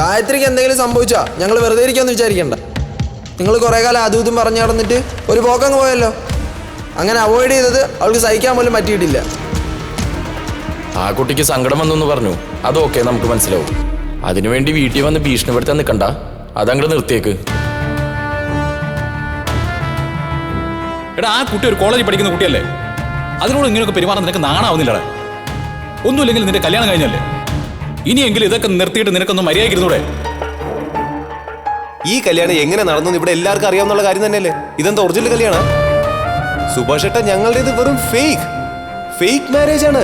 ഗായത്രിക്ക് എന്തെങ്കിലും സംഭവിച്ചാ ഞങ്ങൾ വെറുതെ ഇരിക്കാന്ന് വിചാരിക്കണ്ട. നിങ്ങൾ കുറേ കാലം അതും ഇതും പറഞ്ഞു നടന്നിട്ട് ഒരു പോക്കങ്ങ് പോയല്ലോ. അങ്ങനെ അവോയ്ഡ് ചെയ്തത് അവൾക്ക് സഹിക്കാൻ പോലും പറ്റിയിട്ടില്ല. ആ കുട്ടിക്ക് സങ്കടം വന്നു പറഞ്ഞു, അതൊക്കെ നമുക്ക് മനസ്സിലാവും. അതിനുവേണ്ടി വീട്ടിൽ വന്ന് ഭീഷണിപ്പെടുത്താൻ നിൽക്കണ്ട, അതങ്ങോട്ട് നിർത്തിയേക്ക്. എടാ, ആ കുട്ടി ഒരു കോളേജിൽ പഠിക്കുന്ന കുട്ടിയല്ലേ, അതിനോട് ഇങ്ങനെയൊക്കെ പെരുമാറാൻ നിനക്ക് നാണാവുന്നില്ലടാ. ഒന്നുമില്ലെങ്കിൽ നിന്റെ കല്യാണം കഴിഞ്ഞല്ലേ, ഇനിയെങ്കിലും ഇതൊക്കെ നിർത്തിയിട്ട് നിനക്കൊന്ന് മര്യാദയ്ക്കിരുന്നൂടെ? ഈ കല്യാണം എങ്ങനെ നടന്നു ഇവിടെ എല്ലാവർക്കും അറിയാവുന്ന കാര്യം തന്നെയല്ലേ. ഇതെന്താ ഒറിജിനൽ കല്യാണം? സുഭാഷ് ഏട്ടാ, ഞങ്ങളുടേത് വെറും ഫേക്ക് മാരേജ് ആണ്.